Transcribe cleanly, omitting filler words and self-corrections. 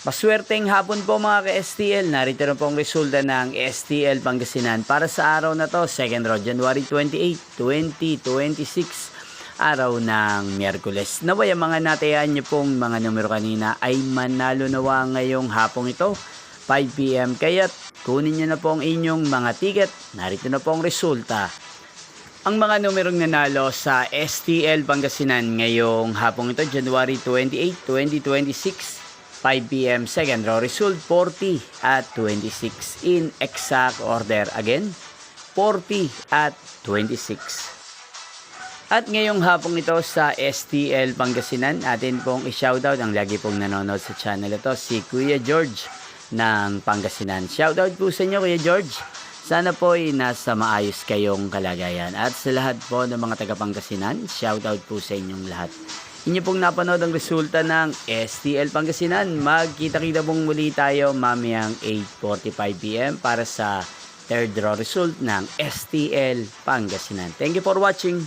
Maswerteng hapon po mga ka-STL. Narito na pong resulta ng STL Pangasinan para sa araw na to, 2nd row, January 28, 2026, araw ng Miyerkules. Naway ang mga natayaan nyo pong mga numero kanina ay manalo nawa ngayong hapong ito, 5 PM. Kaya't kunin nyo na po ang inyong mga ticket. Narito na po ang resulta. Ang mga numerong nanalo sa STL Pangasinan ngayong hapong ito, January 28, 2026, 5 PM, 2nd row, result 40 at 26 in exact order. Again, 40 at 26. At ngayong hapong ito sa STL Pangasinan, atin pong i-shoutout ang lagi pong nanonood sa channel ito, si Kuya George ng Pangasinan. Shoutout po sa inyo, Kuya George. Sana po ay nasa maayos kayong kalagayan. At sa lahat po ng mga taga Pangasinan, shoutout po sa inyong lahat. Inyo pong napanood ang resulta ng STL Pangasinan. Magkita-kita pong muli tayo mamayang 8:45 PM para sa 3rd row result ng STL Pangasinan. Thank you for watching.